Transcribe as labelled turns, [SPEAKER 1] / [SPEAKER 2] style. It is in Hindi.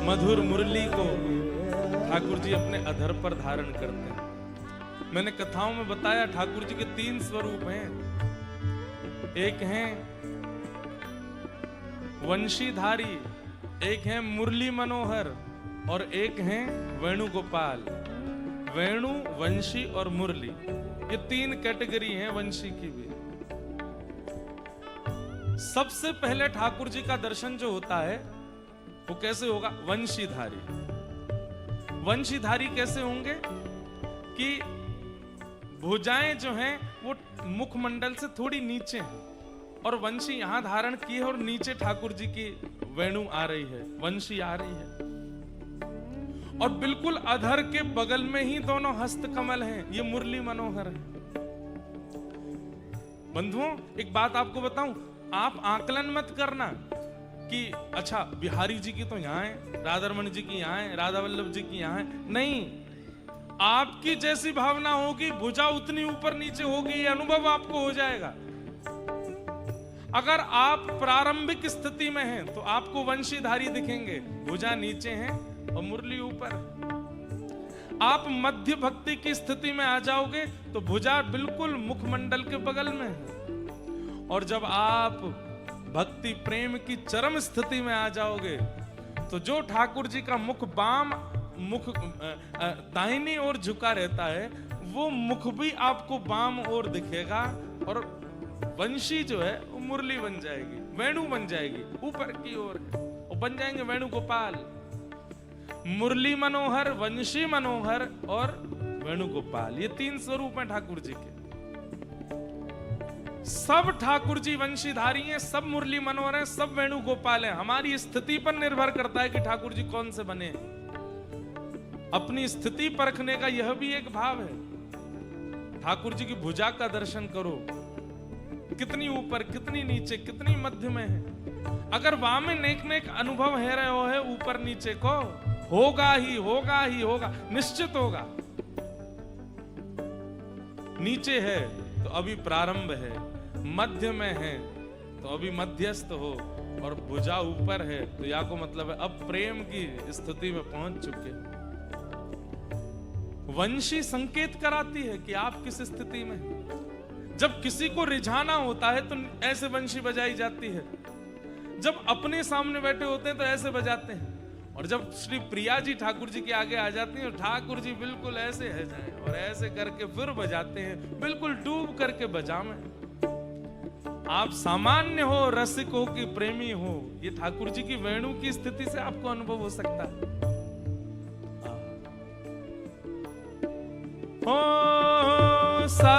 [SPEAKER 1] मधुर मुरली को ठाकुर जी अपने अधर पर धारण करते हैं। मैंने कथाओं में बताया ठाकुर जी के 3 स्वरूप हैं। एक हैं वंशीधारी, एक हैं मुरली मनोहर और एक हैं वेणुगोपाल। वेणु, वंशी और मुरली, ये 3 कैटेगरी हैं वंशी की भी। सबसे पहले ठाकुर जी का दर्शन जो होता है वो कैसे होगा? वंशीधारी। वंशीधारी कैसे होंगे कि भुजाएं जो हैं वो मुखमंडल से थोड़ी नीचे हैं और वंशी यहां धारण की है और नीचे ठाकुर जी की वेणु आ रही है, वंशी आ रही है। और बिल्कुल अधर के बगल में ही दोनों हस्त कमल हैं, ये मुरली मनोहर है। बंधुओं, एक बात आपको बताऊं, आप आकलन मत करना कि अच्छा बिहारी जी की तो यहाँ है, राधारमण जी की यहाँ है, राधा वल्लभ जी की यहाँ है। नहीं, आपकी जैसी भावना होगी, भुजा उतनी ऊपर नीचे होगी, ये अनुभव आपको हो जाएगा। अगर आप प्रारंभिक स्थिति में हैं तो आपको वंशीधारी दिखेंगे, भुजा नीचे हैं और मुरली ऊपर। आप मध्य भक्ति की स्थिति में आ जाओगे तो भुजा बिल्कुल मुखमंडल के बगल में है। और जब आप भक्ति प्रेम की चरम स्थिति में आ जाओगे तो जो ठाकुर जी का मुख बाम, मुख दाहिनी ओर झुका रहता है, वो मुख भी आपको बाम ओर दिखेगा और वंशी जो है वो मुरली बन जाएगी, वेणु बन जाएगी, ऊपर की ओर और बन जाएंगे वेणुगोपाल। मुरली मनोहर, वंशी मनोहर और वेणुगोपाल, ये 3 स्वरूप हैं ठाकुर जी के। सब ठाकुर जी वंशीधारी हैं, सब मुरली मनोहर हैं, सब वेणुगोपाल हैं। हमारी स्थिति पर निर्भर करता है कि ठाकुर जी कौन से बने। अपनी स्थिति परखने का यह भी एक भाव है। ठाकुर जी की भुजा का दर्शन करो, कितनी ऊपर, कितनी नीचे, कितनी मध्य में है। अगर वहां में नेक नेक अनुभव है रहे हो है ऊपर नीचे को, होगा ही होगा ही होगा, निश्चित होगा। नीचे है तो अभी प्रारंभ है, मध्य में है तो अभी मध्यस्थ हो, और भुजा ऊपर है तो या को मतलब है अब प्रेम की स्थिति में पहुंच चुके। वंशी संकेत कराती है कि आप किस स्थिति में हैं। जब किसी को रिझाना होता है तो ऐसे वंशी बजाई जाती है, जब अपने सामने बैठे होते हैं तो ऐसे बजाते हैं, और जब श्री प्रिया जी ठाकुर जी के आगे आ जाती हैं, ठाकुर जी बिल्कुल ऐसे है जाए और ऐसे करके फिर बजाते हैं, बिल्कुल डूब करके बजावे। आप सामान्य हो, रसिक हो कि प्रेमी हो, ये ठाकुर जी की वेणु की स्थिति से आपको अनुभव हो सकता है। हो सा